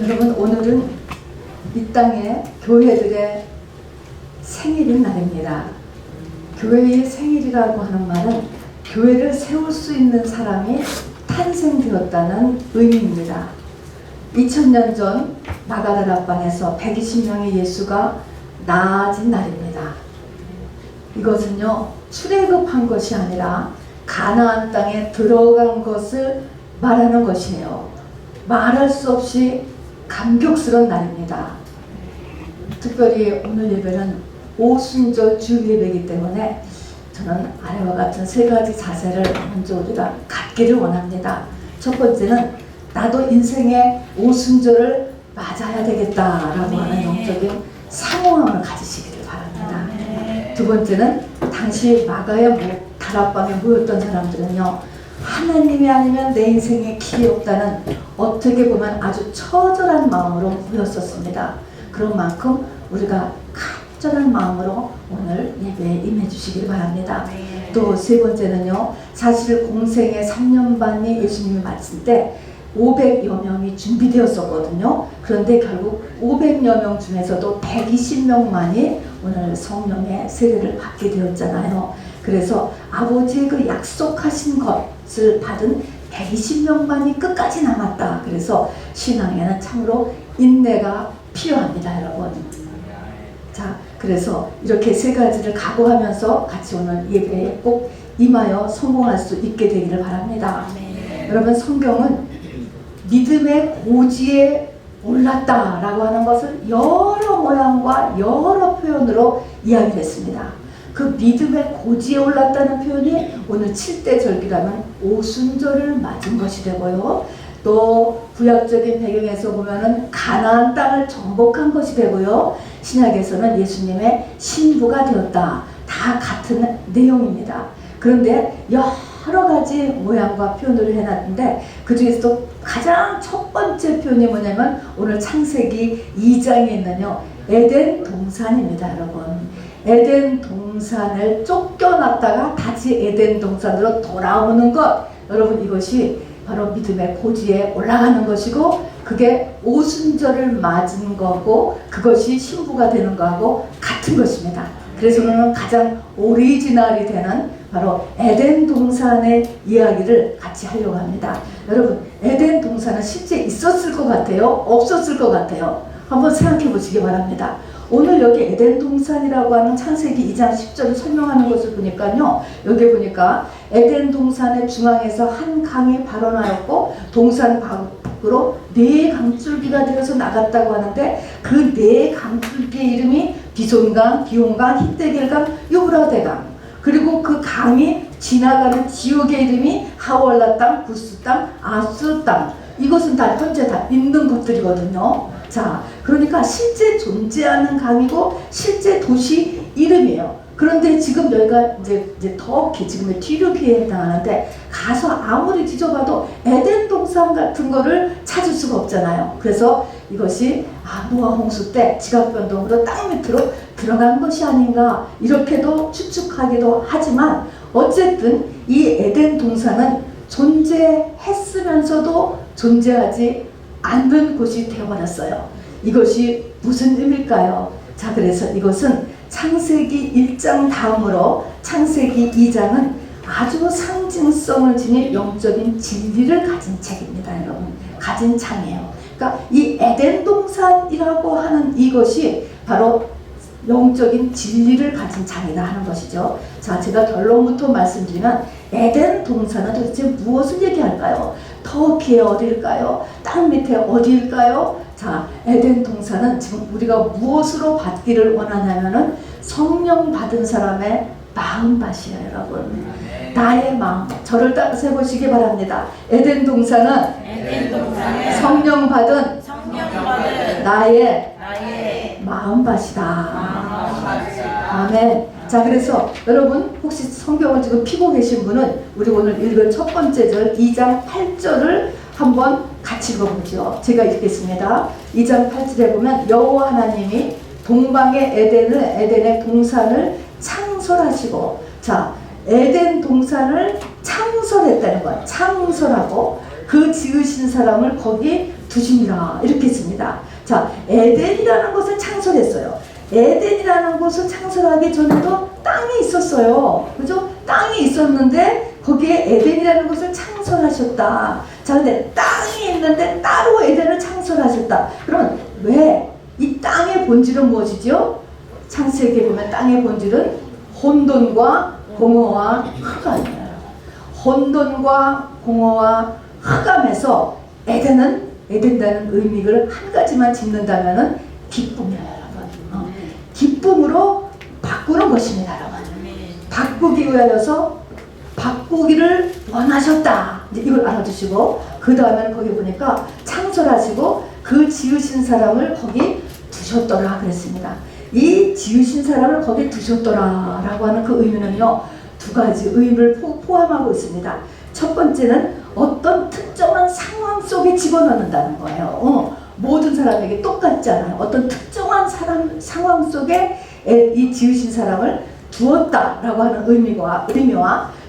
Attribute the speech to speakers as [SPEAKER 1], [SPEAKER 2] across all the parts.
[SPEAKER 1] 여러분, 오늘은 이 땅의 교회들의 생일인 날입니다. 교회의 생일이라고 하는 말은 교회를 세울 수 있는 사람이 탄생되었다는 의미입니다. 2000년 전 마가다라방에서 120명의 예수가 나아진 날입니다. 이것은요, 출애굽한 것이 아니라 가나안 땅에 들어간 것을 말하는 것이에요. 말할 수 없이 감격스러운 날입니다. 특별히 오늘 예배는 오순절 주일 예배이기 때문에 저는 아래와 같은 세 가지 자세를 먼저 우리가 갖기를 원합니다. 첫 번째는 나도 인생의 오순절을 맞아야 되겠다라고 하는 영적인 사모함을 가지시기를 바랍니다. 두 번째는 당시 마가의 다락방에 모였던 사람들은요, 하나님이 아니면 내 인생에 길이 없다는 어떻게 보면 아주 처절한 마음으로 모였었습니다. 그런 만큼 우리가 간절한 마음으로 오늘 예배에 임해 주시길 바랍니다. 또 세 번째는요, 사실 공생의 3년 반이 예수님이 마칠 때 500여 명이 준비되었었거든요. 그런데 결국 500여 명 중에서도 120명만이 오늘 성령의 세례를 받게 되었잖아요. 그래서 아버지의 그 약속하신 것을 받은 120명만이 끝까지 남았다. 그래서 신앙에는 참으로 인내가 필요합니다, 여러분. 자, 그래서 이렇게 세 가지를 각오하면서 같이 오늘 예배에 꼭 임하여 성공할 수 있게 되기를 바랍니다. 여러분, 성경은 믿음의 고지에 올랐다라고 하는 것을 여러 모양과 여러 표현으로 이야기를 했습니다. 그 믿음의 고지에 올랐다는 표현이 오늘 7대 절기라면 오순절을 맞은 것이 되고요. 또 구약적인 배경에서 보면은 가나안 땅을 정복한 것이 되고요. 신약에서는 예수님의 신부가 되었다. 다 같은 내용입니다. 그런데 여러 가지 모양과 표현을 해놨는데 그 중에서도 가장 첫 번째 표현이 뭐냐면 오늘 창세기 2장에 있는요, 에덴 동산입니다, 여러분. 에덴 동산을 쫓겨났다가 다시 에덴 동산으로 돌아오는 것, 여러분, 이것이 바로 믿음의 고지에 올라가는 것이고 그게 오순절을 맞은 거고 그것이 신부가 되는 거하고 같은 것입니다. 그래서 오늘은 가장 오리지널이 되는 바로 에덴 동산의 이야기를 같이 하려고 합니다. 여러분, 에덴 동산은 실제 있었을 것 같아요? 없었을 것 같아요? 한번 생각해 보시기 바랍니다. 오늘 여기 에덴 동산이라고 하는 창세기 2장 10절을 설명하는 것을 보니까요, 여기 보니까 에덴 동산의 중앙에서 한 강이 발원하였고 동산 밖으로 네 강줄기가 되어서 나갔다고 하는데 그 네 강줄기의 이름이 비손강, 기온강, 히데겔강, 유브라데강, 그리고 그 강이 지나가는 지역의 이름이 하월라 땅, 구스 땅, 아수 땅, 이것은 다 현재 다 있는 것들이거든요. 자, 그러니까 실제 존재하는 강이고 실제 도시 이름이에요. 그런데 지금 여기가 이제 터키, 지금의 튀르키에 해당하는데 가서 아무리 뒤져봐도 에덴 동산 같은 거를 찾을 수가 없잖아요. 그래서 이것이 노아 홍수 때 지각 변동으로 땅 밑으로 들어간 것이 아닌가 이렇게도 추측하기도 하지만 어쨌든 이 에덴 동산은 존재했으면서도 존재하지 않는 곳이 되어버렸어요. 이것이 무슨 의미일까요? 자, 그래서 이것은 창세기 1장 다음으로 창세기 2장은 아주 상징성을 지닌 영적인 진리를 가진 책입니다, 여러분. 가진 장이에요. 그러니까 이 에덴 동산이라고 하는 이것이 바로 영적인 진리를 가진 장이다 하는 것이죠. 자, 제가 결론부터 말씀드리면 에덴 동산은 도대체 무엇을 얘기할까요? 터키의 어디일까요? 땅 밑에 어디일까요? 자, 에덴 동산은 지금 우리가 무엇으로 받기를 원하냐면은 성령 받은 사람의 마음밭이에요, 여러분. 나의 마음. 저를 따라서 해보시기 바랍니다. 에덴 동산은 성령 받은 나의 마음밭이다. 아멘. 자, 그래서 여러분 혹시 성경을 지금 피고 계신 분은 우리 오늘 읽은 첫 번째 절 2장 8절을 한번 같이 읽어보죠. 제가 읽겠습니다. 2장 8절에 보면 여호와 하나님이 동방의 에덴의 동산을 창설하시고, 자, 에덴 동산을 창설했다는 거야. 창설하고 그 지으신 사람을 거기 두시니라 이렇게 했습니다. 자, 에덴이라는 것을 창설했어요. 에덴이라는 곳을 창설하기 전에도 땅이 있었어요. 그죠? 땅이 있었는데 거기에 에덴이라는 곳을 창설하셨다. 자, 근데 땅이 있는데 따로 에덴을 창설하셨다. 그러면 왜? 이 땅의 본질은 무엇이죠? 창세기에 보면 땅의 본질은 혼돈과 공허와 흑암이에요. 혼돈과 공허와 흑암에서 에덴이라는 의미를 한 가지만 짓는다면은 기쁨이에요, 여러분. 기쁨으로 바꾸는 것입니다, 여러분. 바꾸기 위하여서 바꾸기를 원하셨다. 이제 이걸 알아두시고 그 다음에는 거기 보니까 창설하시고 그 지으신 사람을 거기 두셨더라 그랬습니다. 이 지으신 사람을 거기 두셨더라 라고 하는 그 의미는요, 두 가지 의미를 포함하고 있습니다. 첫 번째는 어떤 특정한 상황 속에 집어넣는다는 거예요. 모든 사람에게 똑같지 않아요. 어떤 특정한 상황 속에 이 지으신 사람을 두었다라고 하는 의미와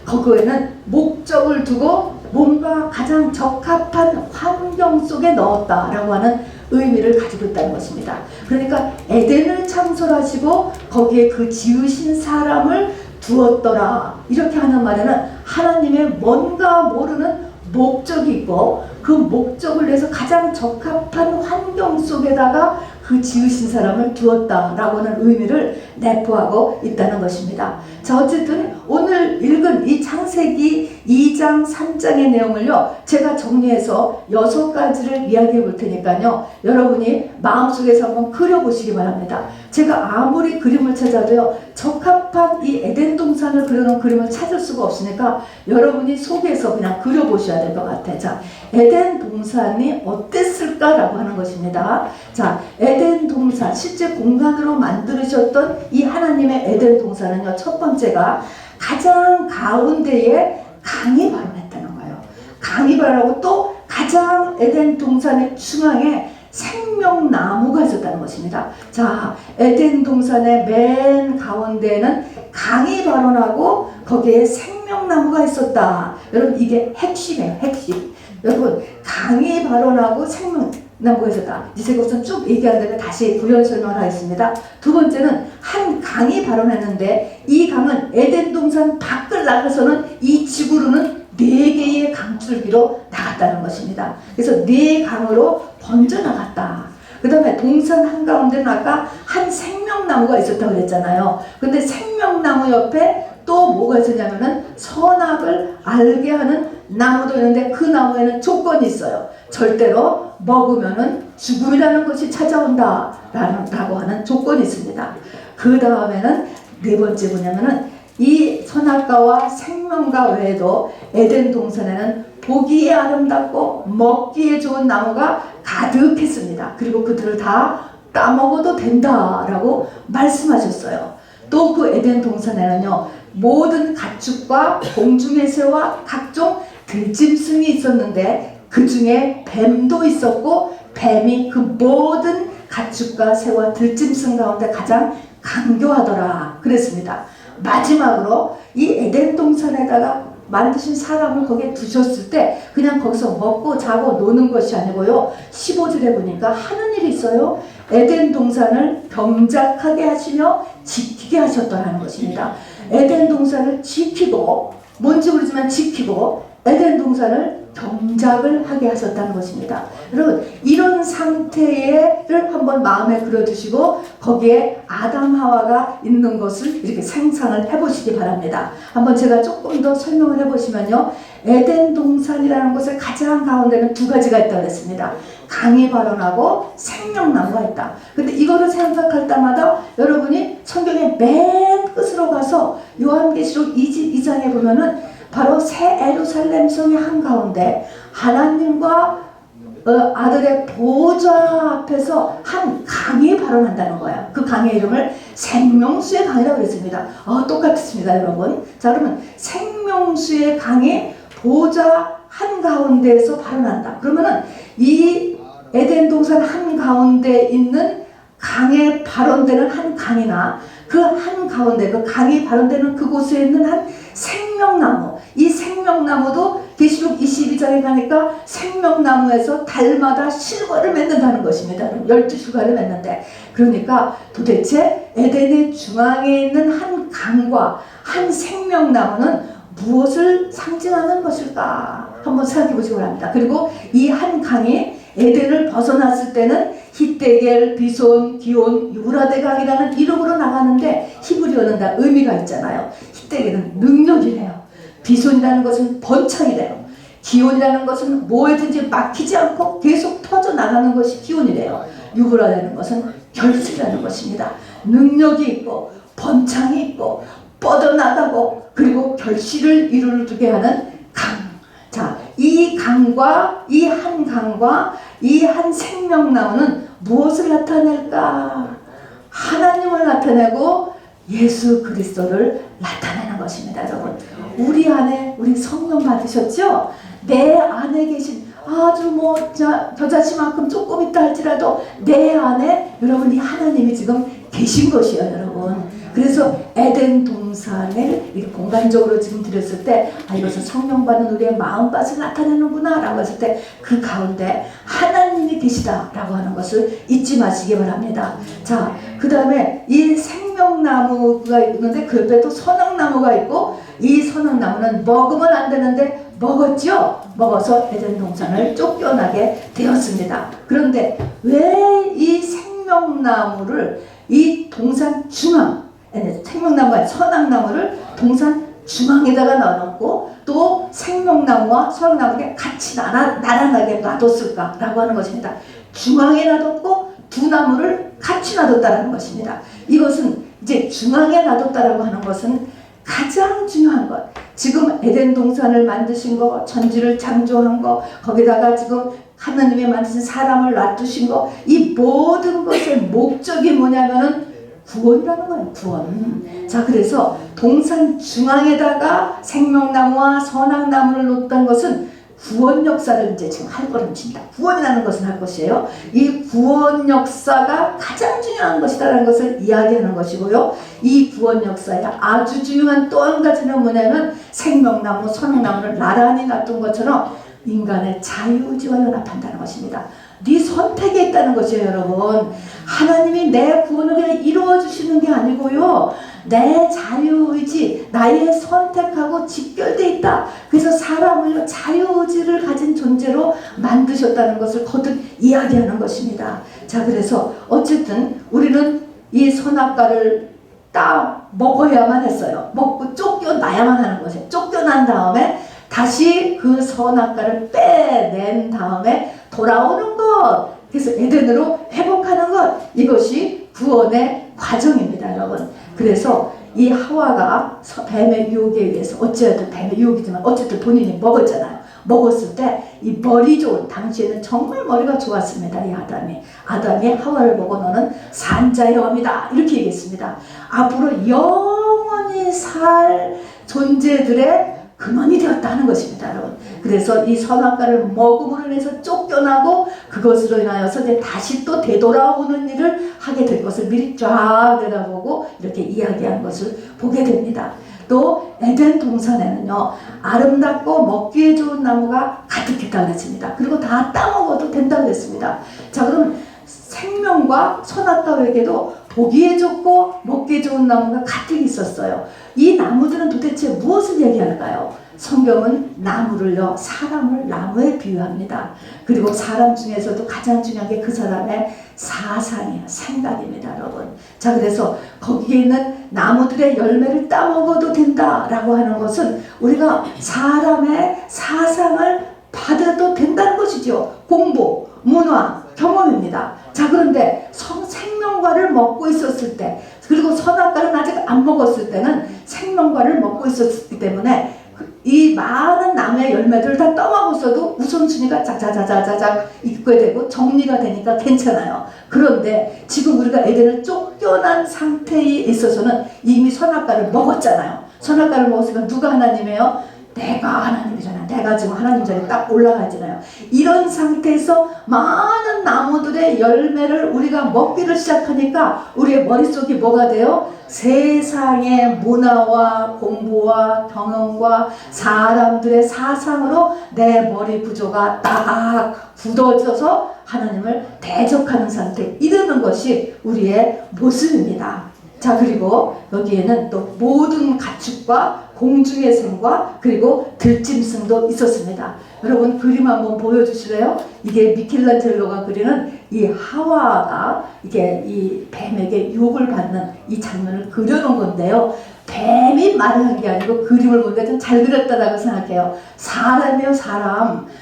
[SPEAKER 1] 거기에는 목적을 두고 뭔가 가장 적합한 환경 속에 넣었다라고 하는 의미를 가지고 있다는 것입니다. 그러니까 에덴을 창설하시고 거기에 그 지으신 사람을 두었더라 이렇게 하는 말에는 하나님의 뭔가 모르는 목적이 있고 그 목적을 위해서 가장 적합한 환경 속에다가 그 지으신 사람을 두었다라고 하는 의미를 내포하고 있다는 것입니다. 자, 어쨌든 오늘 읽은 이 창세기 2장 3장의 내용을요, 제가 정리해서 6가지를 이야기해 볼 테니까요, 여러분이 마음속에서 한번 그려보시기 바랍니다. 제가 아무리 그림을 찾아도요, 적합한 이 에덴 동산을 그려놓은 그림을 찾을 수가 없으니까 여러분이 속에서 그냥 그려보셔야 될 것 같아요. 자, 에덴 동산이 어땠을까라고 하는 것입니다. 자, 에덴 동산, 실제 공간으로 만들으셨던 이 하나님의 에덴 동산은요, 첫 번째가 가장 가운데에 강이 발원했다는 거예요. 강이 발원하고 또 가장 에덴 동산의 중앙에 생명나무가 있었다는 것입니다. 자, 에덴 동산의 맨 가운데에는 강이 발원하고 거기에 생명나무가 있었다. 여러분, 이게 핵심이에요, 핵심. 여러분, 강이 발원하고 생명나무가 있었다. 이제 그것은 쭉 얘기한 다음에 다시 부연 설명을 하겠습니다. 두 번째는 한 강이 발원했는데 이 강은 에덴 동산 밖을 나가서는 이 지구로는 4개의 강줄기로 나갔다는 것입니다. 그래서 4강으로 번져나갔다. 그 다음에 동산 한가운데는 아까 한 생명나무가 있었다고 그랬잖아요. 근데 생명나무 옆에 또 뭐가 있었냐면은 선악을 알게 하는 나무도 있는데 그 나무에는 조건이 있어요. 절대로 먹으면은 죽음이라는 것이 찾아온다 라고 하는 조건이 있습니다. 그 다음에는 네 번째 뭐냐면은 이 선악과와 생명과 외에도 에덴 동산에는 보기에 아름답고 먹기에 좋은 나무가 가득했습니다. 그리고 그들을 다 따먹어도 된다라고 말씀하셨어요. 또 그 에덴 동산에는요, 모든 가축과 공중의 새와 각종 들짐승이 있었는데 그 중에 뱀도 있었고 뱀이 그 모든 가축과 새와 들짐승 가운데 가장 강교하더라 그랬습니다. 마지막으로 이 에덴 동산에다가 만드신 사람을 거기에 두셨을 때 그냥 거기서 먹고 자고 노는 것이 아니고요, 15절에 보니까 하는 일이 있어요. 에덴 동산을 병작하게 하시며 지키게 하셨더라는 것입니다. 에덴 동산을 지키고, 뭔지 모르지만 지키고 에덴 동산을 경작을 하게 하셨다는 것입니다. 여러분, 이런 상태를 한번 마음에 그려두시고 거기에 아담 하와가 있는 것을 이렇게 상상을 해보시기 바랍니다. 한번 제가 조금 더 설명을 해보시면요, 에덴 동산이라는 곳의 가장 가운데는 2가지가 있다고 했습니다. 강이 발원하고 생명나무가 있다. 근데 이거를 생각할 때마다 여러분이 성경의 맨 끝으로 가서 요한계시록 2장에 보면은 바로 새 예루살렘 성의 한가운데 하나님과 아들의 보좌 앞에서 한 강이 발원한다는 거예요. 그 강의 이름을 생명수의 강이라고 그랬습니다. 똑같습니다, 여러분. 자, 그러면 생명수의 강이 보좌 한가운데에서 발원한다. 그러면은 이 에덴 동산 한가운데 있는 강에 발원되는 한 강이나 그 한가운데 그 강이 발원되는 그곳에 있는 한 생명나무, 이 생명나무도 계시록 22장에 가니까 생명나무에서 달마다 실과를 맺는다는 것입니다. 12실과를 맺는데, 그러니까 도대체 에덴의 중앙에 있는 한 강과 한 생명나무는 무엇을 상징하는 것일까 한번 생각해 보시기 바랍니다. 그리고 이 한 강이 에덴을 벗어났을 때는 히데겔, 비손, 기온, 유브라데강이라는 이름으로 나가는데 히브리어는 다 의미가 있잖아요. 히데겔은 능력이래요. 비손이라는 것은 번창이래요. 기온이라는 것은 뭐에든지 막히지 않고 계속 터져나가는 것이 기온이래요. 유브라라는 것은 결실이라는 것입니다. 능력이 있고 번창이 있고 뻗어나가고 그리고 결실을 이루게 하는 강. 자, 이 강과 이 한 강과 이 한 생명나무는 무엇을 나타낼까? 하나님을 나타내고 예수 그리스도를 나타내는 것입니다. 여러분, 우리 안에 우리 성령 받으셨죠? 내 안에 계신 아주 겨자씨만큼 조금 있다 할지라도 내 안에 여러분 이 하나님이 지금 계신 것이에요, 여러분. 그래서 에덴 동산을 이렇게 공간적으로 지금 드렸을 때 이것은 성령 받은 우리의 마음밭을 나타내는구나 라고 했을 때 그 가운데 하나님이 계시다라고 하는 것을 잊지 마시기 바랍니다. 자, 그 다음에 이 생명나무가 있는데 그 옆에 또 선악나무가 있고, 이 선악나무는 먹으면 안 되는데 먹었죠? 먹어서 에덴 동산을 쫓겨나게 되었습니다. 그런데 왜 이 생명나무를 이 동산 중앙, 생명나무와 선악나무를 동산 중앙에다가 넣어놓고 또 생명나무와 선악나무가 같이 나란하게 놔뒀을까라고 하는 것입니다. 중앙에 놔뒀고 두 나무를 같이 놔뒀다는 것입니다. 이것은 이제 중앙에 놔뒀다라고 하는 것은 가장 중요한 것. 지금 에덴 동산을 만드신 거, 천지를 창조한 거, 거기다가 지금 하나님이 만드신 사람을 놔두신 거, 이 모든 것의 목적이 뭐냐면은 구원이라는 거예요. 구원. 자, 그래서 동산 중앙에다가 생명나무와 선악나무를 놓았던 것은 구원 역사를 이제 지금 할 것입니다. 구원이라는 것은 할 것이에요. 이 구원 역사가 가장 중요한 것이다라는 것을 이야기하는 것이고요. 이 구원 역사에 아주 중요한 또 한 가지는 뭐냐면 생명나무, 선악나무를 나란히 놔둔 것처럼 인간의 자유의지와 연합한다는 것입니다. 네 선택에 있다는 것이에요, 여러분. 하나님이 내 구원을 그냥 이루어주시는 게 아니고요. 내 자유의지, 나의 선택하고 직결되어 있다. 그래서 사람을 자유의지를 가진 존재로 만드셨다는 것을 거듭 이야기하는 것입니다. 자, 그래서 어쨌든 우리는 이 선악과를 딱 먹어야만 했어요. 먹고 쫓겨나야만 하는 것이에요. 쫓겨난 다음에 다시 그 선악과를 빼낸 다음에 돌아오는 것, 그래서 에덴으로 회복하는 것, 이것이 구원의 과정입니다, 여러분. 그래서 이 하와가 뱀의 유혹에 의해서 어쨌든 뱀의 유혹이지만 어쨌든 본인이 먹었잖아요. 먹었을 때 이 머리 좋은, 당시에는 정말 머리가 좋았습니다. 이 아담이 하와를 보고 너는 산자의 어미다 이렇게 얘기했습니다. 앞으로 영원히 살 존재들의 근원이 되었다는 것입니다, 여러분. 그래서 이 선악과를 먹음으로 인해서 쫓겨나고 그것으로 인하여서 이제 다시 또 되돌아오는 일을 하게 될 것을 미리 쫙 내다보고 이렇게 이야기한 것을 보게 됩니다. 또 에덴 동산에는요, 아름답고 먹기에 좋은 나무가 가득했다고 했습니다. 그리고 다 따먹어도 된다고 했습니다. 자, 그럼 생명과 선악과에게도 보기에 좋고 먹기에 좋은 나무가 가득 있었어요. 이 나무들은 도대체 무엇을 얘기할까요? 성경은 나무를요, 사람을 나무에 비유합니다. 그리고 사람 중에서도 가장 중요한 게 그 사람의 사상이에요. 생각입니다, 여러분. 자, 그래서 거기에 있는 나무들의 열매를 따먹어도 된다라고 하는 것은 우리가 사람의 사상을 받아도 된다는 것이죠. 공부, 문화, 경험입니다. 자, 그런데 생명과를 먹고 있었을 때, 그리고 선악과를 아직 안 먹었을 때는 생명과를 먹고 있었기 때문에 이 많은 나무의 열매들을 다 떠먹었어도 우선순위가 자자자자자작 있게 되고 정리가 되니까 괜찮아요. 그런데 지금 우리가 에덴을 쫓겨난 상태에 있어서는 이미 선악과를 먹었잖아요. 선악과를 먹었으니까 누가 하나님이에요? 내가 하나님이잖아요. 내가 지금 하나님 자리에 딱 올라가 있잖아요. 이런 상태에서 많은 나무들의 열매를 우리가 먹기를 시작하니까 우리의 머릿속이 뭐가 돼요? 세상의 문화와 공부와 경험과 사람들의 사상으로 내 머리 구조가 딱 굳어져서 하나님을 대적하는 상태에 이르는 것이 우리의 모습입니다. 자, 그리고 여기에는 또 모든 가축과 공중의 생과 그리고 들짐승도 있었습니다. 여러분 그림 한번 보여주실래요? 이게 미켈란젤로가 그리는 이 하와가 이게 이 뱀에게 유혹을 받는 이 장면을 그려놓은 건데요. 뱀이 말을 한 게 아니고 그림을 보니까 좀 잘 그렸다라고 생각해요. 사람이요,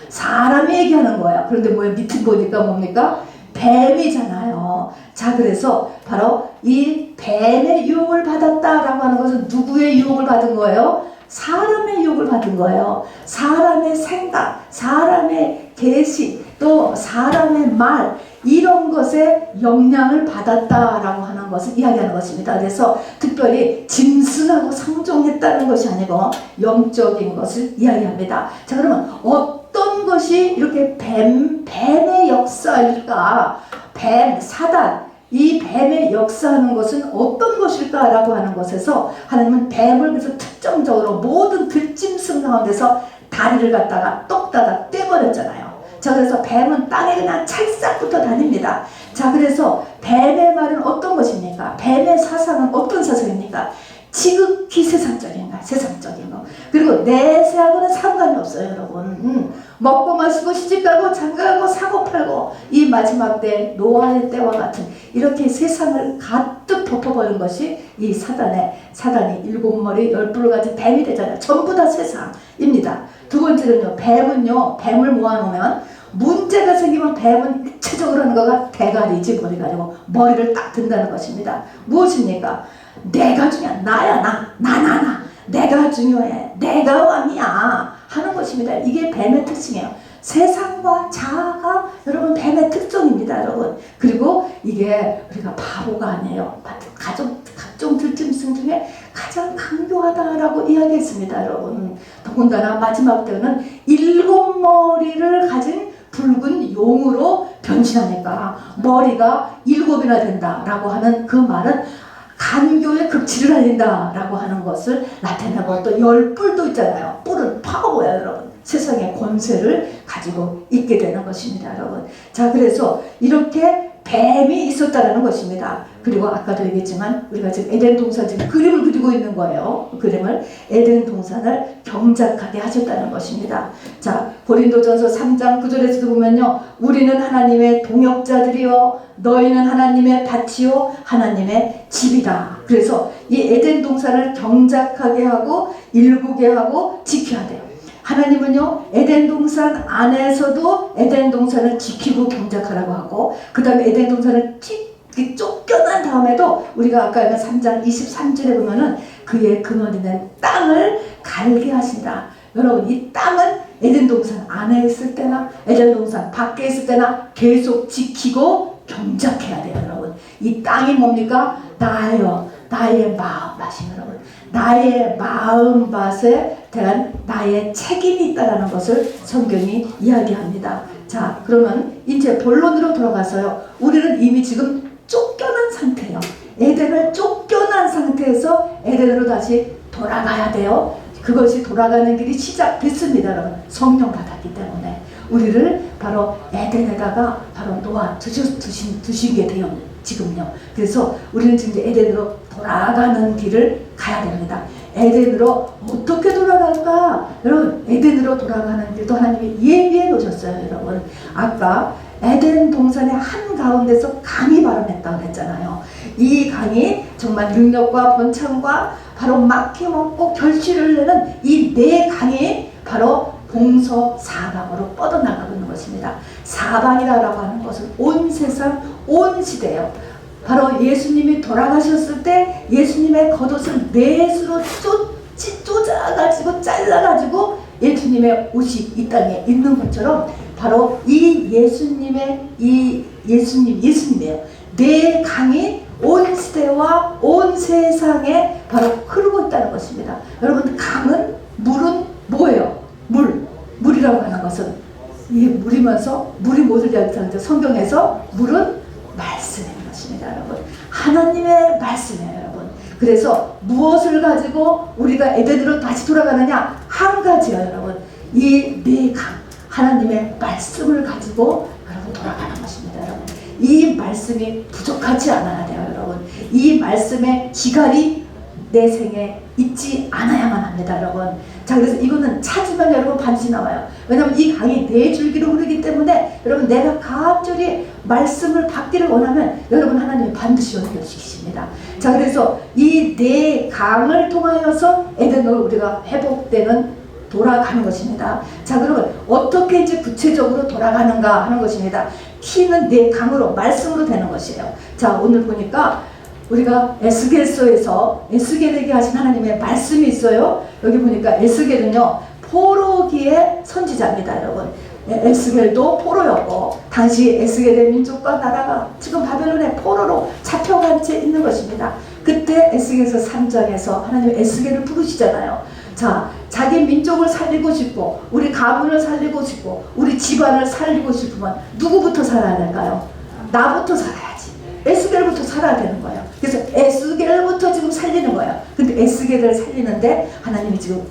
[SPEAKER 1] 사람이 얘기하는 거예요. 그런데 뭐예요? 밑에 보니까 뭡니까? 뱀이잖아요. 자, 그래서 바로 이 뱀의 유혹을 받았다라고 하는 것은 누구의 유혹을 받은 거예요? 사람의 유혹을 받은 거예요. 사람의 생각, 사람의 계시, 또 사람의 말, 이런 것에 영향을 받았다라고 하는 것을 이야기하는 것입니다. 그래서 특별히 짐승하고 상종했다는 것이 아니고 영적인 것을 이야기합니다. 자, 그러면 어떤 것이 이렇게 뱀의 역사일까? 사단, 이 뱀의 역사하는 것은 어떤 것일까라고 하는 것에서 하나님은 뱀을 그래서 특정적으로 모든 들짐승 가운데서 다리를 갖다가 똑 따다 떼버렸잖아요. 자, 그래서 뱀은 땅에 그냥 찰싹 붙어 다닙니다. 자, 그래서 뱀의 말은 어떤 것입니까? 뱀의 사상은 어떤 사상입니까? 지극히 세상적인 거. 그리고 내세하고는 상관이 없어요, 여러분. 먹고 마시고 시집가고 장가가고 사고 팔고 이 마지막 때 노아의 때와 같은 이렇게 세상을 가득 덮어버린 것이 이 사단이 일곱 머리 열 뿔을 가진 뱀이 되잖아요. 전부 다 세상입니다. 두 번째는요, 뱀을 모아놓으면 문제가 생기면 뱀은 일체적으로 하는 거가 대가리지 머리가 아니고 머리를 딱 든다는 것입니다. 무엇입니까? 내가 중요해. 나야 나. 내가 중요해. 내가 왕이야. 하는 것입니다. 이게 뱀의 특징이에요. 세상과 자아가 여러분 뱀의 특종입니다. 여러분. 그리고 이게 우리가 바보가 아니에요. 각종 들짐승 중에 가장 강교하다라고 이야기했습니다. 여러분. 더군다나 마지막 때는 일곱 머리를 가진 붉은 용으로 변신하니까 머리가 일곱이나 된다라고 하는 그 말은 간교의 극치를 알린다라고 하는 것을 나타내고 또 열 뿔도 있잖아요. 뿔은 파워야, 여러분. 세상의 권세를 가지고 있게 되는 것입니다, 여러분. 자, 그래서 이렇게 뱀이 있었다라는 것입니다. 그리고 아까도 얘기했지만 우리가 지금 에덴 동산 지금 그림을 그리고 있는 거예요. 그림을 에덴 동산을 경작하게 하셨다는 것입니다. 자, 고린도전서 3장 9절에서도 보면요, 우리는 하나님의 동역자들이요 너희는 하나님의 밭이요 하나님의 집이다. 그래서 이 에덴 동산을 경작하게 하고 일구게 하고 지켜야 돼요. 하나님은요, 에덴 동산 안에서도 에덴 동산을 지키고 경작하라고 하고, 그 다음에 에덴 동산을 쫓겨난 다음에도 우리가 아까 3장 23절에 보면은 그의 근원이 된 땅을 갈게 하신다. 여러분, 이 땅은 에덴 동산 안에 있을 때나 에덴 동산 밖에 있을 때나 계속 지키고 경작해야 돼요, 여러분. 이 땅이 뭡니까? 나의 마음밭이, 여러분. 나의 마음밭에 대한 나의 책임이 있다는 것을 성경이 이야기합니다. 자, 그러면 이제 본론으로 돌아가서요. 우리는 이미 지금 쫓겨난 상태예요. 에덴을 쫓겨난 상태에서 에덴으로 다시 돌아가야 돼요. 그것이 돌아가는 길이 시작됐습니다, 여러분. 성령 받았기 때문에 우리를 바로 에덴에다가 바로 놓아 두시게 돼요, 지금요. 그래서 우리는 지금 에덴으로 돌아가는 길을 가야 됩니다. 에덴으로 어떻게 돌아갈까? 여러분, 에덴으로 돌아가는 길도 하나님이 예비해 놓으셨어요, 여러분. 아까 에덴 동산의 한가운데서 강이 발원했다고 했잖아요. 이 강이 정말 능력과 번창과 바로 막힘없고 결실을 내는 이 네 강이 바로 동서 사방으로 뻗어나가고 있는 것입니다. 사방이라고 하는 것은 온 세상, 온 시대예요. 바로 예수님이 돌아가셨을 때 예수님의 겉옷을 넷으로 쫓아가지고 잘라가지고 예수님의 옷이 이 땅에 있는 것처럼 바로 이 예수님이에요. 네 강이 온 시대와 온 세상에 바로 흐르고 있다는 것입니다. 여러분, 물은 뭐예요? 것은 이 물이면서 물이 무엇을 이야기하는데 성경에서 물은 말씀인 것입니다, 여러분. 하나님의 말씀이에요, 여러분. 그래서 무엇을 가지고 우리가 에덴으로 다시 돌아가느냐? 한 가지요, 여러분. 이 네 강, 하나님의 말씀을 가지고 여러분 돌아가는 것입니다, 여러분. 이 말씀이 부족하지 않아야 돼요, 여러분. 이 말씀의 기갈이 내 생에 있지 않아야만 합니다, 여러분. 자, 그래서 이거는 찾으면 여러분 반드시 나와요. 왜냐하면 이 강이 네 줄기로 흐르기 때문에 여러분 내가 간절히 말씀을 받기를 원하면 여러분 하나님이 반드시 연결시키십니다. 자, 그래서 이 네 강을 통하여서 에덴으로 우리가 회복되는 돌아가는 것입니다. 자, 그러면 어떻게 이제 구체적으로 돌아가는가 하는 것입니다. 키는 네 강으로 말씀으로 되는 것이에요. 자, 오늘 보니까 우리가 에스겔서에서 에스겔에게 하신 하나님의 말씀이 있어요. 여기 보니까 에스겔은요 포로기의 선지자입니다, 여러분. 에스겔도 포로였고 당시 에스겔의 민족과 나라가 지금 바벨론의 포로로 잡혀간 채 있는 것입니다. 그때 에스겔서 3장에서 하나님 에스겔을 부르시잖아요. 자, 자기 민족을 살리고 싶고 우리 가문을 살리고 싶고 우리 집안을 살리고 싶으면 누구부터 살아야 될까요? 나부터 살아야지. 에스겔부터 살아야 되는 거예요. 그래서 에스겔부터 지금 살리는 거예요. 근데 에스겔을 살리는데 하나님이 지금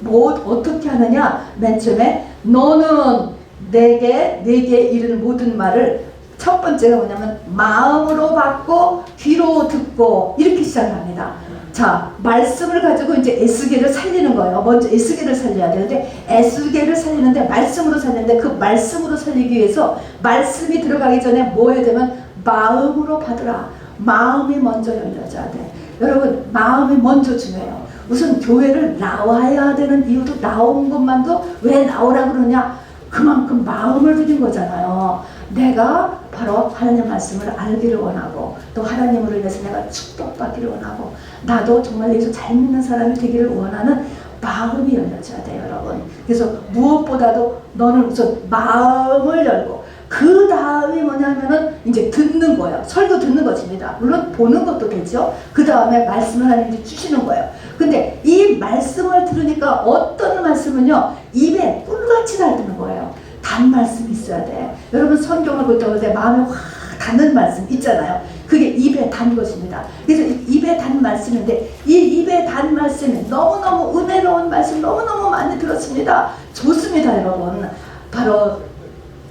[SPEAKER 1] 어떻게 하느냐? 맨 처음에 너는 내게 이르는 모든 말을 첫 번째가 뭐냐면 마음으로 받고 귀로 듣고 이렇게 시작합니다. 자, 말씀을 가지고 이제 에스겔을 살리는 거예요. 먼저 에스겔을 살려야 되는데 에스겔을 살리는데 말씀으로 살리는데 그 말씀으로 살리기 위해서 말씀이 들어가기 전에 뭐 해야 되면 마음으로 받으라. 마음이 먼저 열려져야 돼. 여러분, 마음이 먼저 중요해요. 우선 교회를 나와야 되는 이유도 나온 것만도 왜 나오라 그러냐? 그만큼 마음을 들인 거잖아요. 내가 바로 하나님 말씀을 알기를 원하고 또 하나님으로 인해서 내가 축복받기를 원하고 나도 정말 예수 잘 믿는 사람이 되기를 원하는 마음이 열려져야 돼요, 여러분. 그래서 무엇보다도 너는 우선 마음을 열고 그 다음이 뭐냐면은 이제 듣는 거예요. 설교 듣는 것입니다. 물론 보는 것도 되죠. 그 다음에 말씀을 하나님이 주시는 거예요. 근데 이 말씀을 들으니까 어떤 말씀은요 입에 꿀같이 달드는 거예요. 단 말씀이 있어야 돼. 여러분 성경을 볼 때 마음에 확 닿는 말씀 있잖아요. 그게 입에 단 것입니다. 그래서 입에 단 말씀인데 이 입에 단 말씀이 너무너무 은혜로운 말씀 너무너무 많이 들었습니다. 좋습니다, 여러분. 바로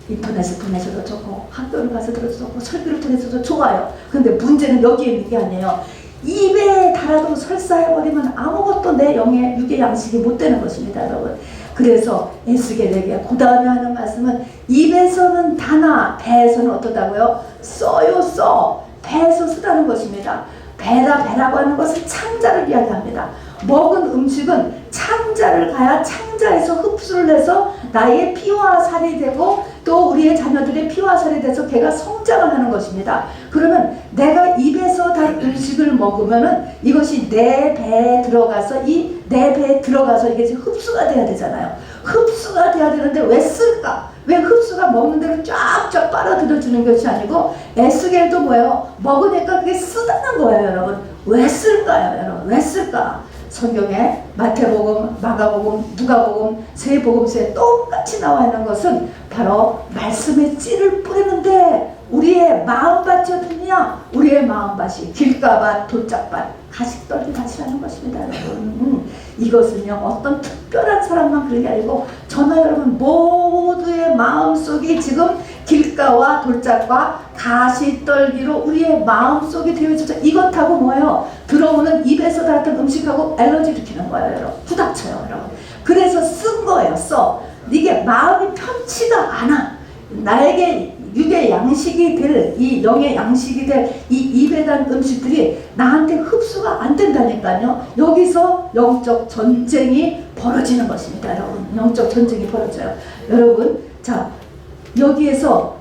[SPEAKER 1] 인터넷을 통해서도 좋고 학교를 가서 들어도 좋고 설교를 통해서도 좋아요. 근데 문제는 여기에 있는 게 아니에요. 입에 달아도 설사해버리면 아무것도 내 영의 육의 양식이 못 되는 것입니다, 여러분. 그래서 에스겔에게 그 다음에 하는 말씀은 입에서는 다나 배에서는 어떠다고요? 써요 써. 배에서 쓰다는 것입니다. 배라고 하는 것은 창자를 이야기합니다. 먹은 음식은 창자를 가야 창자에서 흡수를 해서 나의 피와 살이 되고 또 우리의 자녀들의 피와 살이 돼서 걔가 성장을 하는 것입니다. 그러면 내가 입에서 단 음식을 먹으면은 이것이 내 배에 들어가서 내 배에 들어가서 이게 흡수가 돼야 되잖아요. 흡수가 돼야 되는데 왜 쓸까? 왜 흡수가 먹는 대로 쫙쫙 빨아들여주는 것이 아니고 에스겔도 뭐예요? 먹으니까 그게 쓰다는 거예요, 여러분. 왜 쓸까요, 여러분? 왜 쓸까? 성경에 마태복음, 마가복음, 누가복음, 세 복음서에 똑같이 나와 있는 것은 바로 말씀의 씨를 뿌리는데 우리의 마음밭이 어디냐? 우리의 마음밭이 길가밭, 돌짝밭, 가식떨기 밭이라는 것입니다, 여러분. 이것은요 어떤 특별한 사람만 그런 게 아니고 저나 여러분 모두의 마음속이 지금 길가와 돌짝과 가시떨기로 우리의 마음속이 되어 있어서 이것하고 뭐예요? 들어오는 입에서 닿았던 음식하고 알러지 일으키는 거예요, 여러분. 부닥쳐요, 여러분. 그래서 쓴 거예요, 써. 이게 마음이 편치가 않아. 나에게 육의 양식이 될, 이 영의 양식이 될 이 입에 단 음식들이 나한테 흡수가 안 된다니까요. 여기서 영적 전쟁이 벌어지는 것입니다, 여러분. 영적 전쟁이 벌어져요. 여러분, 자, 여기에서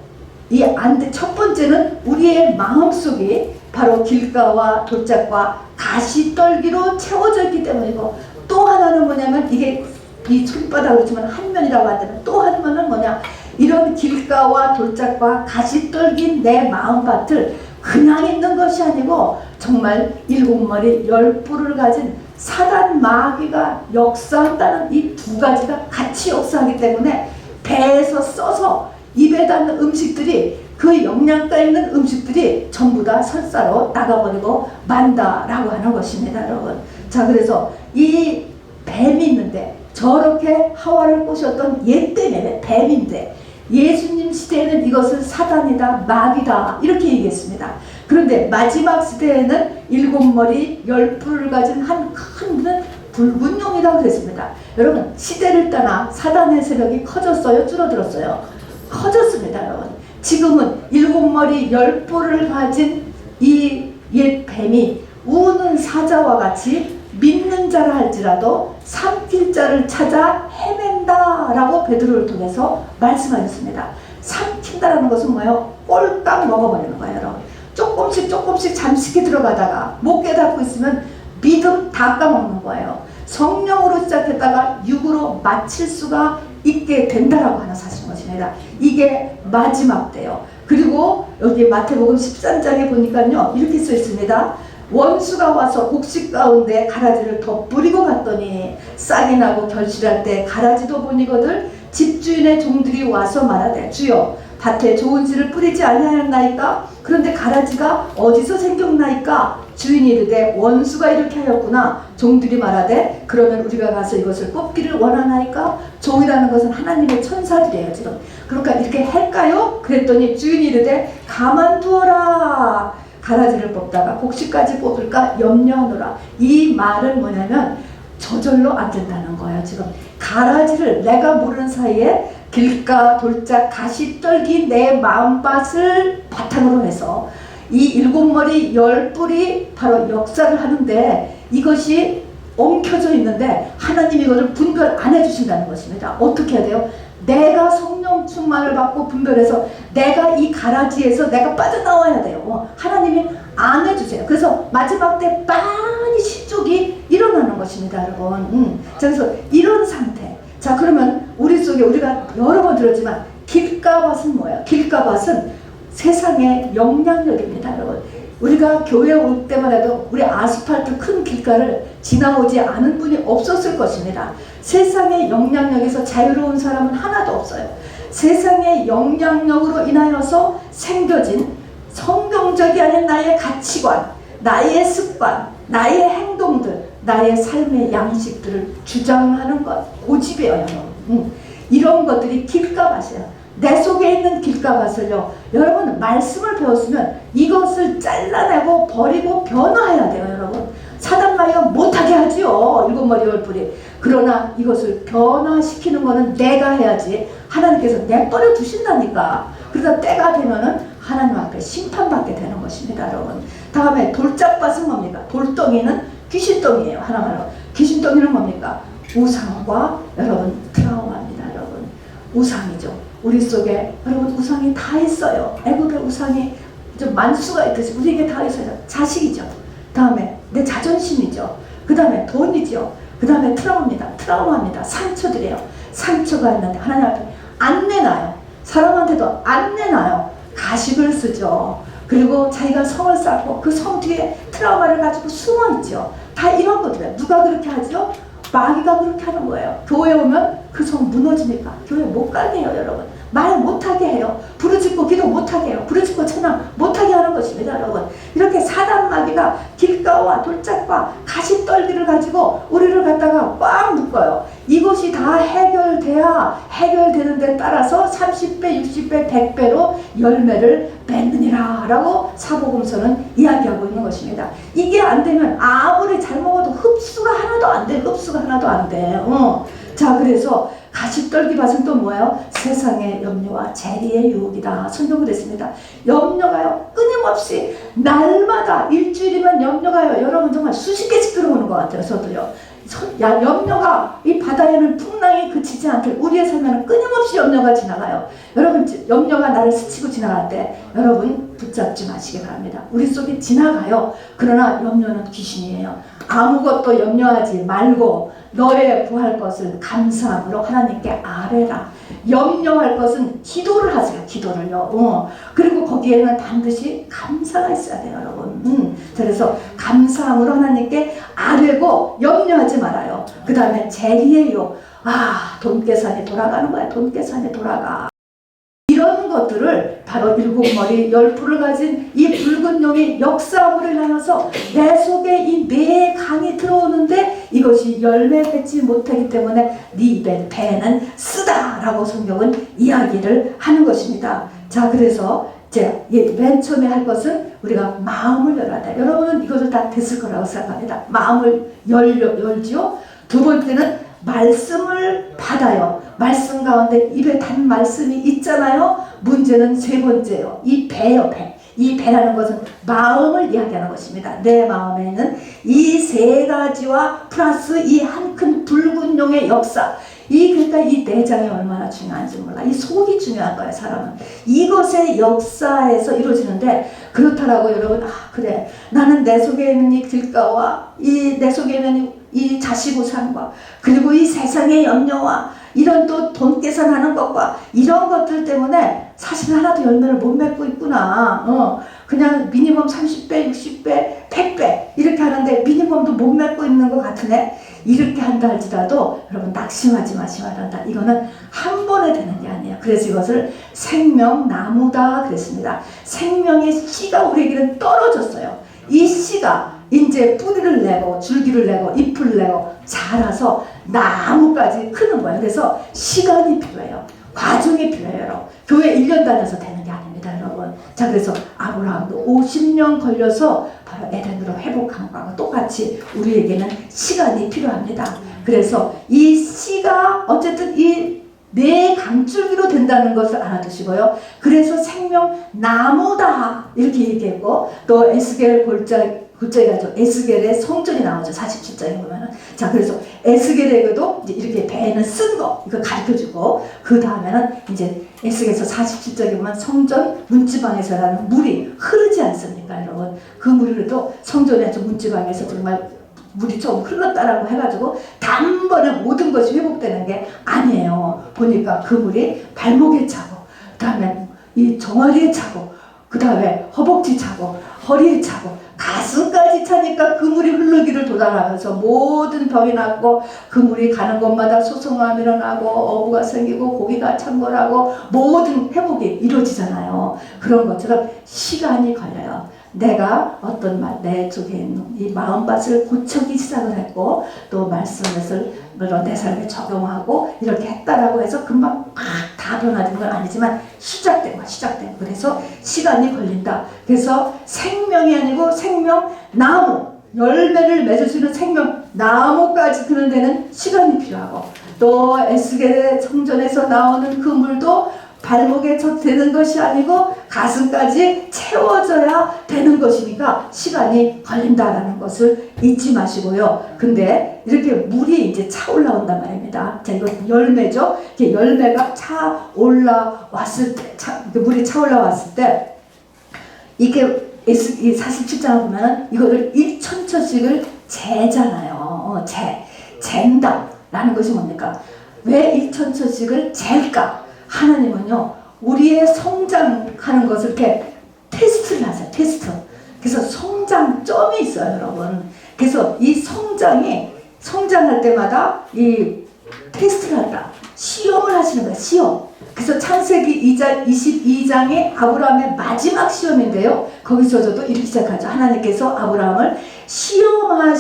[SPEAKER 1] 첫 번째는 우리의 마음속이 바로 길가와 돌짝과 가시떨기로 채워져 있기 때문이고 또 하나는 뭐냐면 이게 이 손바닥으로 치면 한 면이라고 하는데 또 한 면은 뭐냐 이런 길가와 돌짝과 가시떨긴 내 마음밭을 그냥 있는 것이 아니고 정말 7머리 10뿔을 가진 사단 마귀가 역사한다는 이 두 가지가 같이 역사하기 때문에 배에서 써서 입에 닿는 음식들이, 그 영양가 있는 음식들이 전부 다 설사로 나가버리고 만다라고 하는 것입니다, 여러분. 자, 그래서 이 뱀이 있는데, 저렇게 하와를 꼬셨던 얘 때문에 뱀인데, 예수님 시대에는 이것을 사단이다, 마귀다 이렇게 얘기했습니다. 그런데 마지막 시대에는 7머리 10뿔을 가진 한 큰 붉은 용이라고 그랬습니다. 여러분, 시대를 따라 사단의 세력이 커졌어요, 줄어들었어요? 커졌습니다, 여러분. 지금은 7머리 10뿔을 가진 이 옛 뱀이 우는 사자와 같이 믿는 자라 할지라도 삼킬 자를 찾아 헤맨다 라고 베드로를 통해서 말씀하셨습니다. 삼킨다라는 것은 뭐예요? 꼴깍 먹어버리는 거예요, 여러분. 조금씩 잠식히 들어가다가 못 깨닫고 있으면 믿음 다 까먹는 거예요. 성령으로 시작했다가 육으로 마칠 수가 있게 된다라고 하는 사실인 것입니다. 이게 마지막 때요. 그리고 여기 마태복음 13장에 보니까요, 이렇게 써 있습니다. 원수가 와서 곡식 가운데 가라지를 덧뿌리고 갔더니 싹이 나고 결실할 때 가라지도 보니거들 집주인의 종들이 와서 말하되, 주여 밭에 좋은 씨를 뿌리지 아니하였나이까? 그런데 가라지가 어디서 생겼나이까? 주인이 이르되, 원수가 이렇게 하였구나. 종들이 말하되, 그러면 우리가 가서 이것을 뽑기를 원하나이까? 종이라는 것은 하나님의 천사들이에요, 지금. 그러니까 이렇게 할까요? 그랬더니 주인이 이르되, 가만두어라. 가라지를 뽑다가 곡식까지 뽑을까 염려하노라. 이 말은 뭐냐면 저절로 안 된다는 거예요. 지금 가라지를 내가 모르는 사이에 길가, 돌짝, 가시떨기 내 마음밭을 바탕으로 해서 이 7머리 10뿔이 바로 역사를 하는데, 이것이 엉켜져 있는데 하나님이 이것을 분별 안 해주신다는 것입니다. 어떻게 해야 돼요? 내가 성령 충만을 받고 분별해서 내가 이 가라지에서 내가 빠져나와야 돼요. 하나님이 안 해주세요. 그래서 마지막 때 많이 실족이 일어나는 것입니다, 여러분. 자, 그래서 이런 상태. 자, 그러면 우리 속에 우리가 여러 번 들었지만 길가밭은 뭐예요? 길가밭은 세상의 영향력입니다, 여러분. 우리가 교회 올 때만 해도 우리 아스팔트 큰 길가를 지나오지 않은 분이 없었을 것입니다. 세상의 영향력에서 자유로운 사람은 하나도 없어요. 세상의 영향력으로 인하여서 생겨진 성경적이 아닌 나의 가치관, 나의 습관, 나의 행동들, 나의 삶의 양식들을 주장하는 것, 고집이에요, 여러분. 이런 것들이 길가밭이에요. 내 속에 있는 길가밭을요, 여러분 말씀을 배웠으면 이것을 잘라내고 버리고 변화해야 돼요, 여러분. 사단마귀가 못하게 하지요, 7머리 10뿔이. 그러나 이것을 변화시키는 것은 내가 해야지. 하나님께서 내버려 두신다니까. 그러다 때가 되면은 하나님 앞에 심판받게 되는 것입니다, 여러분. 다음에 돌짝밭은 뭡니까? 돌덩이는 귀신덩이에요. 하나말로 귀신덩이는 뭡니까? 우상과 여러분 트라우마입니다, 여러분. 우상이죠. 우리 속에 여러분 우상이 다 있어요. 애굽의 우상이 좀 만수가 있듯이 우리에게 다 있어요. 자식이죠. 다음에 내 자존심이죠. 그 다음에 돈이죠. 그 다음에 트라우마입니다. 상처들이에요. 상처가 있는데 하나님 앞에 안 내놔요. 사람한테도 안 내놔요. 가식을 쓰죠. 그리고 자기가 성을 쌓고 그 성 뒤에 트라우마를 가지고 숨어있죠. 다 이런 것들이에요. 누가 그렇게 하죠? 마귀가 그렇게 하는 거예요. 교회 오면 그 성 무너지니까 교회 못 가게 해요, 여러분. 말 못하게 해요. 부르짖고 기도 못하게 해요. 부르짖고 찬양 못하게 하는 것입니다, 여러분. 이렇게 사단 마귀가 길가와 돌짝과 가시떨기를 가지고 우리를 갖다가 꽉 묶어요. 이것이 다 해결돼야 해결되는 데 따라서 30배, 60배, 100배로 열매를 맺느니라 라고 사복음서는 이야기하고 있는 것입니다. 이게 안 되면 아무리 잘 먹어도 흡수가 하나도 안 돼. 흡수가 하나도 안 돼. 자, 그래서 가시떨기 밭은 또 뭐예요? 세상의 염려와 재리의 유혹이다. 설명을 했습니다. 염려가요, 끊임없이 날마다 일주일이면 염려가요, 여러분 정말 수십 개씩 들어오는 것 같아요. 저도요. 염려가 이 바다에는 풍랑이 그치지 않게 우리의 삶에는 끊임없이 염려가 지나가요. 여러분, 염려가 나를 스치고 지나갈 때 여러분 붙잡지 마시기 바랍니다. 우리 속에 지나가요. 그러나 염려는 귀신이에요. 아무것도 염려하지 말고 너의 구할 것을 감사함으로 하나님께 아뢰라. 염려할 것은 기도를 하세요. 기도를요. 그리고 거기에는 반드시 감사가 있어야 돼요, 여러분. 그래서 감사함으로 하나님께 아뢰고 염려하지 말아요. 그 다음에 재리예요. 돈 계산이 돌아가는 거야. 돈 계산이 돌아가. 이런 것들을 바로 일곱 머리 열 뿔을 가진 이 붉은 용이 역사함으로 인하여서 내 속에 이 네 강이 들어오는데 이것이 열매 맺지 못하기 때문에 네 입의 배는 쓰다라고 성경은 이야기를 하는 것입니다. 자, 그래서 이제 맨 처음에 할 것은 우리가 마음을 열어야 돼. 여러분은 이것을 다 됐을 거라고 생각합니다. 마음을 열지요. 두 번째는 말씀을 받아요. 말씀 가운데 입에 단 말씀이 있잖아요. 문제는 세 번째요. 이 배요, 배. 이 배라는 것은 마음을 이야기하는 것입니다. 내 마음에는 이 세 가지와 플러스 이 한 큰 붉은 용의 역사. 그러니까 이 내장이 얼마나 중요한지 몰라. 이 속이 중요한 거예요, 사람은. 이것의 역사에서 이루어지는데, 그렇다라고 여러분, 그래. 나는 내 속에 있는 이 길가와 내 속에 있는 이 자식 우상과 그리고 이 세상의 염려와 이런 또 돈 계산하는 것과 이런 것들 때문에 사실 하나도 열매를 못 맺고 있구나. 그냥 미니멈 30배, 60배, 100배 이렇게 하는데 미니멈도 못 맺고 있는 것 같으네. 이렇게 한다 할지라도 여러분 낙심하지 마시기 바란다. 이거는 한 번에 되는 게 아니에요. 그래서 이것을 생명나무다 그랬습니다. 생명의 씨가 우리에게는 떨어졌어요. 이 씨가 이제 뿌리를 내고 줄기를 내고 잎을 내고 자라서 나무까지 크는 거예요. 그래서 시간이 필요해요. 과정이 필요해요. 여러분. 교회 1년 다녀서 되는 게 아닙니다, 여러분. 자, 그래서 아브라함도 50년 걸려서 바로 에덴으로 회복한 거하고 똑같이 우리에게는 시간이 필요합니다. 그래서 이 씨가 어쨌든 이 네 강줄기로 된다는 것을 알아두시고요. 그래서 생명나무다 이렇게 얘기했고 또 에스겔 골짜기가 에스겔의 성전이 나오죠. 47장에 보면은. 자, 그래서 에스겔에게도 이제 이렇게 배는 쓴 거, 이거 가르쳐 주고, 그 다음에는 이제 에스겔에서 47장에 보면 성전 문지방에서 나는 물이 흐르지 않습니까, 여러분? 그 물이 그래도 성전에서 문지방에서 정말 물이 좀 흘렀다라고 해가지고 단번에 모든 것이 회복되는 게 아니에요. 보니까 그 물이 발목에 차고, 그 다음에 이 종아리에 차고, 그 다음에 허벅지 차고, 허리에 차고, 가슴까지 차니까 그 물이 흐르기를 도달하면서 모든 병이 낫고 그 물이 가는 곳마다 소송함이 일어나고 어부가 생기고 고기가 창궐하고 모든 회복이 이루어지잖아요. 그런 것처럼 시간이 걸려요. 내가 어떤 내 속에 있는 이 마음밭을 고쳐기 시작을 했고 또 말씀을 내 삶에 적용하고 이렇게 했다라고 해서 금방 막 다 변화되는 건 아니지만 시작된 거야. 그래서 시간이 걸린다. 그래서 생명이 아니고 생명나무, 열매를 맺을 수 있는 생명나무까지 드는 데는 시간이 필요하고 또 에스겔의 성전에서 나오는 그 물도 발목에 되는 것이 아니고 가슴까지 채워져야 되는 것이니까 시간이 걸린다라는 것을 잊지 마시고요. 근데 이렇게 물이 이제 차올라온단 말입니다. 자, 이거 열매죠. 이게 열매가 차올라왔을 때, 물이 차올라왔을 때 이게 이 47장을 보면 이거를 1천처씩을 재잖아요. 잰다라는 것이 뭡니까? 왜 1천처씩을 잴까? 하나님은요, 우리의 성장하는 것을 이렇게 테스트를 하세요. 테스트. 그래서 성장점이 있어요, 여러분. 그래서 이 성장할 때마다 이 테스트를 한다. 시험을 하시는 거예요, 시험. 그래서 창세기 22장이 아브라함의 마지막 시험인데요. 거기서도 이렇게 시작하죠. 하나님께서 아브라함을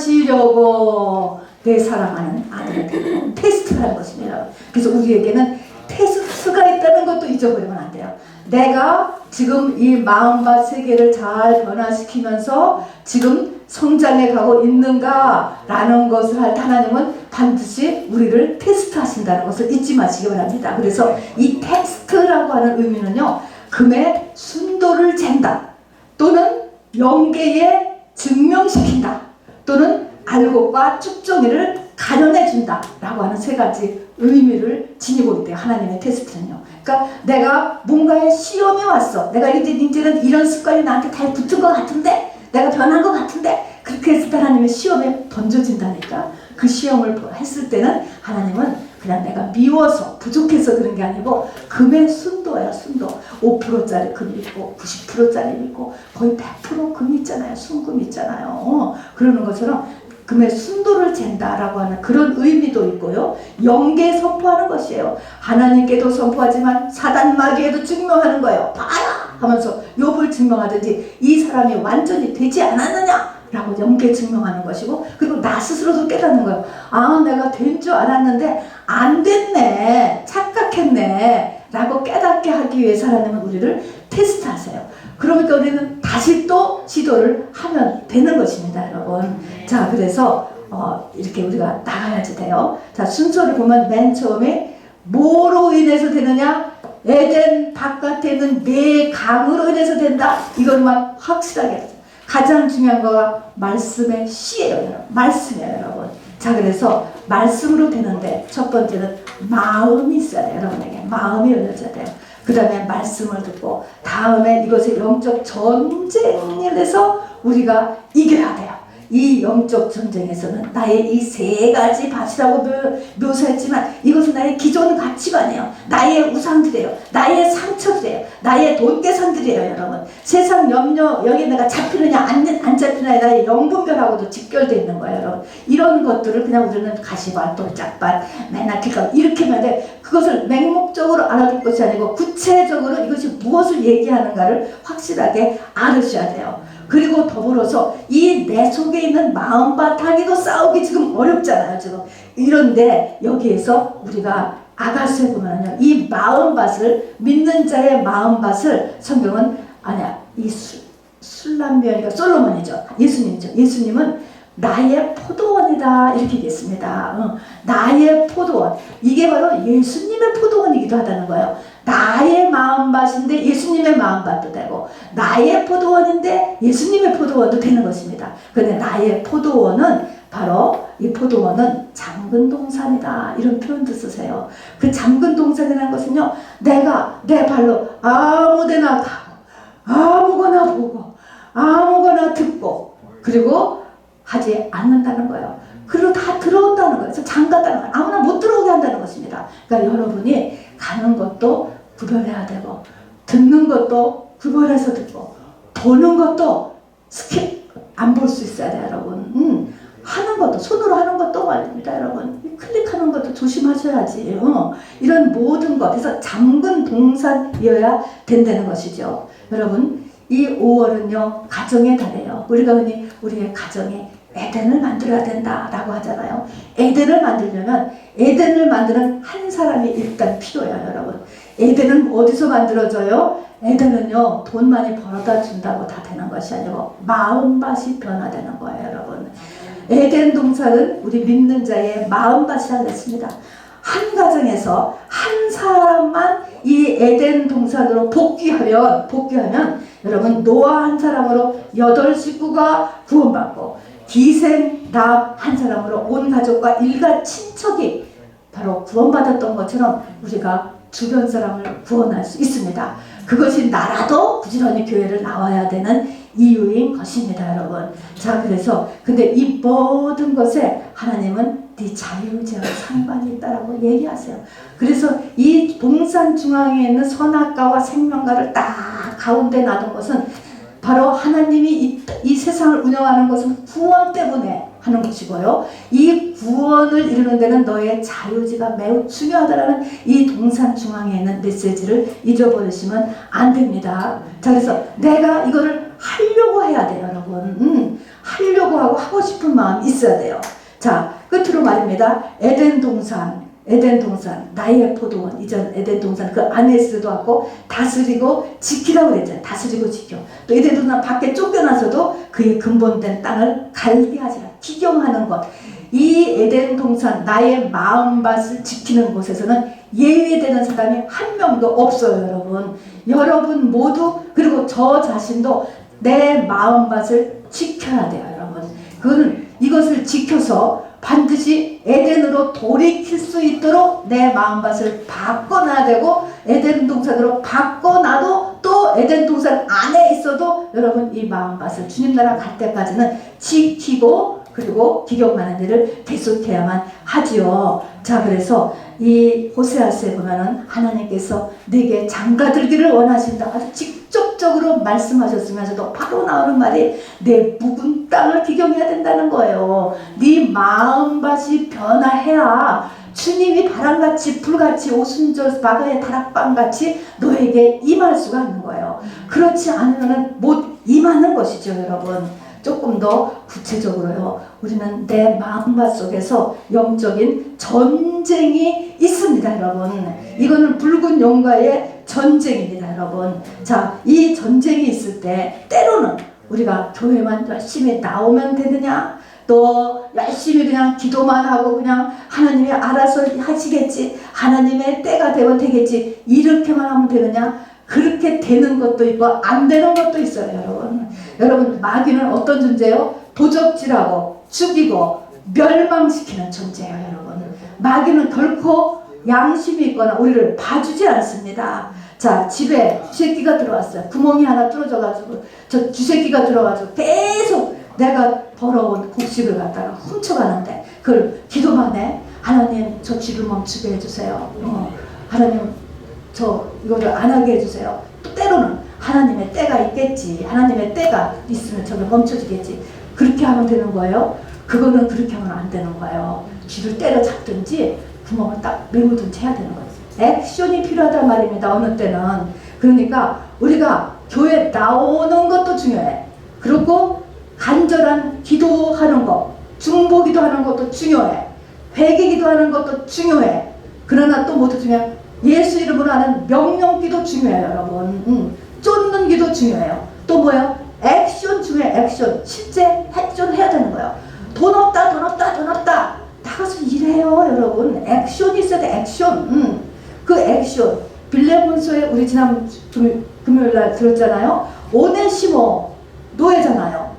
[SPEAKER 1] 시험하시려고 내 사랑하는 아들한테 테스트를 하는 것입니다. 그래서 우리에게는 테스트가 있다는 것도 잊어버리면 안 돼요. 내가 지금 이 마음과 세계를 잘 변화시키면서 지금 성장해 가고 있는가 라는 것을 할 때 하나님은 반드시 우리를 테스트하신다는 것을 잊지 마시기 바랍니다. 그래서 이 테스트라고 하는 의미는요, 금의 순도를 잰다, 또는 영계에 증명시킨다, 또는 알곡과 쭉정이를 가련해준다 라고 하는 세 가지 의미를 지니고 있대요. 하나님의 테스트는요. 그러니까 내가 뭔가에 시험이 왔어. 내가 이제는 이런 습관이 나한테 잘 붙은 것 같은데, 내가 변한 것 같은데, 그렇게 했을 때 하나님의 시험에 던져진다니까. 그 시험을 했을 때는 하나님은 그냥 내가 미워서 부족해서 그런 게 아니고 금의 순도예요. 순도 5%짜리 금이 있고 90%짜리 있고 거의 100% 금이 있잖아요. 순금 있잖아요. 그러는 것처럼 금의 순도를 잰다라고 하는 그런 의미도 있고요. 영계 선포하는 것이에요. 하나님께도 선포하지만 사단 마귀에도 증명하는 거예요. 봐라 하면서 욥을 증명하든지 이 사람이 완전히 되지 않았느냐 라고 영계 증명하는 것이고, 그리고 나 스스로도 깨닫는 거예요. 아, 내가 된 줄 알았는데 안 됐네, 착각했네 라고 깨닫게 하기 위해서 하나님은 우리를 테스트하세요. 그러니까 우리는 다시 또 시도를 하면 되는 것입니다, 여러분. 자, 그래서 이렇게 우리가 나가야지 돼요. 자, 순서를 보면 맨 처음에 뭐로 인해서 되느냐? 에덴 바깥에 있는 네 강으로 인해서 된다. 이것만 확실하게. 가장 중요한 거가 말씀의 씨예요, 여러분. 말씀이에요, 여러분. 자, 그래서 말씀으로 되는데 첫 번째는 마음이 있어야 돼요, 여러분에게. 마음이 열려져야 돼요. 그 다음에 말씀을 듣고, 다음에 이것을 영적 전쟁에 대해서 우리가 이겨야 돼요. 이 영적 전쟁에서는 나의 이 세 가지 밭이라고 묘사했지만 이것은 나의 기존 가치관이에요. 나의 우상들이에요. 나의 상처들이에요. 나의 돈계산들이에요, 여러분. 세상 염려, 여기 내가 잡히느냐 안 잡히느냐 나의 영분별하고도 직결되어 있는 거예요, 여러분. 이런 것들을 그냥 우리는 가시밭, 돌짝밭, 맨나티가 이렇게 하면 돼. 그것을 맹목적으로 알아둘 것이 아니고 구체적으로 이것이 무엇을 얘기하는가를 확실하게 알으셔야 돼요. 그리고 더불어서 이 내 속에 있는 마음바탕에도 싸우기 지금 어렵잖아요, 지금. 이런데 여기에서 우리가 아가서에 보면요, 이 마음밭을, 믿는 자의 마음밭을 성경은 이 술람비아니까 솔로몬이죠. 예수님이죠. 예수님은 나의 포도원이다 이렇게 얘기했습니다. 나의 포도원. 이게 바로 예수님의 포도원이기도 하다는 거예요. 나의 마음밭인데 예수님의 마음밭도 되고, 나의 포도원인데 예수님의 포도원도 되는 것입니다. 그런데 나의 포도원은 바로, 이 포도원은 잠근 동산이다 이런 표현도 쓰세요. 그 잠근 동산이라는 것은요, 내가 내 발로 아무데나 가고 아무거나 보고 아무거나 듣고 그리고 하지 않는다는 거예요. 그리고 다 들어온다는 거예요. 그래서 잠갔다는 거예요. 아무나 못 들어오게 한다는 것입니다. 그러니까 여러분이 가는 것도 구별해야 되고, 듣는 것도 구별해서 듣고, 보는 것도 스킵 안 볼 수 있어야 돼요, 여러분. 하는 것도, 손으로 하는 것도 말입니다, 여러분. 클릭하는 것도 조심하셔야지. 이런 모든 것, 그래서 잠근 동산이어야 된다는 것이죠. 여러분, 이 5월은요, 가정의 달이에요. 우리가 흔히 우리의 가정에 에덴을 만들어야 된다라고 하잖아요. 에덴을 만들려면 에덴을 만드는 한 사람이 일단 필요해요, 여러분. 에덴은 어디서 만들어져요? 에덴은요, 돈 많이 벌어다 준다고 다 되는 것이 아니고 마음밭이 변화되는 거예요, 여러분. 에덴 동산은 우리 믿는 자의 마음밭이라고 했습니다. 한 가정에서 한 사람만 이 에덴 동산으로 복귀하면 여러분, 노아 한 사람으로 8식구가 구원받고, 기생 납 한 사람으로 온 가족과 일가 친척이 바로 구원받았던 것처럼 우리가 주변 사람을 구원할 수 있습니다. 그것이 나라도 부지런히 교회를 나와야 되는 이유인 것입니다, 여러분. 자, 그래서 근데 이 모든 것에 하나님은 네 자유의지와 상관이 있다라고 얘기하세요. 그래서 이 동산 중앙에 있는 선악과와 생명과를 딱 가운데 놔둔 것은 바로 하나님이 이 세상을 운영하는 것은 구원 때문에 하는 것이고요. 이 구원을 이루는 데는 너의 자유의지가 매우 중요하다라는 이 동산 중앙에 있는 메시지를 잊어버리시면 안 됩니다. 자, 그래서 내가 이거를 하려고 해야 돼요, 여러분. 하려고 하고 싶은 마음이 있어야 돼요. 자, 끝으로 말입니다. 에덴 동산, 나의 포도원. 이전 에덴 동산 그 안에서도 하고 다스리고 지키라고 그랬잖아요. 다스리고 지켜. 또 에덴 동산 밖에 쫓겨나서도 그의 근본된 땅을 갈대하지라. 기경하는 것. 이 에덴 동산, 나의 마음밭을 지키는 곳에서는 예외되는 사람이 한 명도 없어요, 여러분. 여러분 모두, 그리고 저 자신도 내 마음밭을 지켜야 돼요, 여러분. 그거는 이것을 지켜서 반드시 에덴으로 돌이킬 수 있도록 내 마음밭을 바꿔놔야 되고, 에덴 동산으로 바꿔놔도 또 에덴 동산 안에 있어도 여러분 이 마음밭을 주님 나라 갈 때까지는 지키고, 그리고 기경만한 일을 계속해야만 하지요. 자, 그래서 이 호세아서에 보면은 하나님께서 내게 장가들기를 원하신다, 아주 직접적으로 말씀하셨으면서도 바로 나오는 말이 내 묵은 땅을 기경해야 된다는 거예요. 네 마음밭이 변화해야 주님이 바람같이 불같이 오순절 바다의 다락방같이 너에게 임할 수가 있는 거예요. 그렇지 않으면 못 임하는 것이죠, 여러분. 조금 더 구체적으로요, 우리는 내 마음밭 속에서 영적인 전쟁이 있습니다, 여러분. 이거는 붉은 용과의 전쟁입니다, 여러분. 자, 이 전쟁이 있을 때 때로는 우리가 교회만 열심히 나오면 되느냐, 또 열심히 그냥 기도만 하고 그냥 하나님이 알아서 하시겠지, 하나님의 때가 되면 되겠지, 이렇게만 하면 되느냐, 그렇게 되는 것도 있고 안 되는 것도 있어요, 여러분. 여러분, 마귀는 어떤 존재예요? 도적질하고 죽이고 멸망시키는 존재예요, 여러분. 마귀는 결코 양심이 있거나 우리를 봐주지 않습니다. 자, 집에 쥐새끼가 들어왔어요. 구멍이 하나 뚫어져가지고 저 쥐새끼가 들어가지고 계속 내가 벌어온 곡식을 갖다가 훔쳐가는데 그걸 기도만 해. 하나님, 저 쥐를 멈추게 해주세요. 하나님, 저 이거를 안 하게 해주세요. 또 때로는 하나님의 때가 있겠지, 하나님의 때가 있으면 저를 멈춰주겠지, 그렇게 하면 되는 거예요. 그거는 그렇게 하면 안 되는 거예요. 쥐를 때려잡든지 구멍을 딱 메우든지 해야 되는 거예요. 액션이 필요하단 말입니다, 어느 때는. 그러니까 우리가 교회 나오는 것도 중요해. 그리고 간절한 기도하는 것, 중보기도 하는 것도 중요해. 회개기도 하는 것도 중요해. 그러나 또 모두 중요해. 예수 이름으로 하는 명령기도 중요해요, 여러분. 쫓는 기도 중요해요. 또 뭐예요? 액션 중요해, 액션. 실제 액션 해야 되는 거예요. 돈 없다, 돈 없다, 돈 없다. 나가서 일해요, 여러분. 액션이 있어야 돼, 액션. 그 액션. 빌레몬서에 우리 지난 금요일날 들었잖아요. 오네시모 노예잖아요.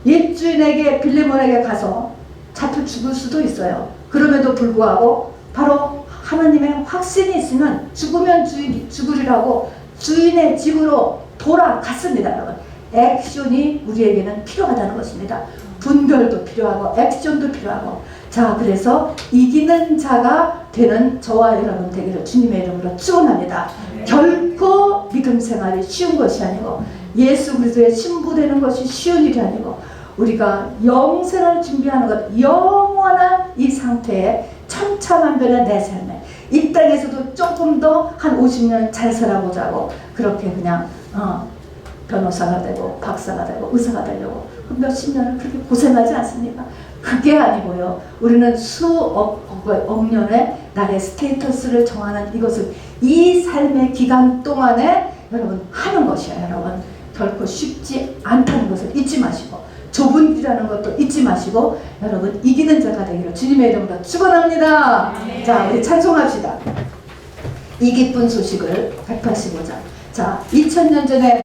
[SPEAKER 1] 옛주인에게 빌레몬에게 가서 잡혀 죽을 수도 있어요. 그럼에도 불구하고 바로 하나님의 확신이 있으면 죽으면 죽으리라고 주인의 집으로 돌아갔습니다, 여러분. 액션이 우리에게는 필요하다는 것입니다. 분별도 필요하고 액션도 필요하고. 자, 그래서 이기는 자가 되는 저와 여러분 되기를 주님의 이름으로 축원합니다. 결코 믿음 생활이 쉬운 것이 아니고 예수 그리스도의 신부되는 것이 쉬운 일이 아니고 우리가 영생을 준비하는 것, 영원한 이 상태에 천차만별의 내 삶에 이 땅에서도 조금 더 한 50년 잘 살아보자고 그렇게 그냥 변호사가 되고 박사가 되고 의사가 되려고 몇십 년을 그렇게 고생하지 않습니까? 그게 아니고요. 우리는 수억 년의 나의 스테이터스를 정하는 이것을 이 삶의 기간 동안에 여러분 하는 것이에요. 여러분 결코 쉽지 않다는 것을 잊지 마시고 좁은 길이라는 것도 잊지 마시고 여러분 이기는 자가 되기를 주님의 이름으로 축원합니다. 자, 우리 찬송합시다. 이 기쁜 소식을 185장. 자, 2000년 전에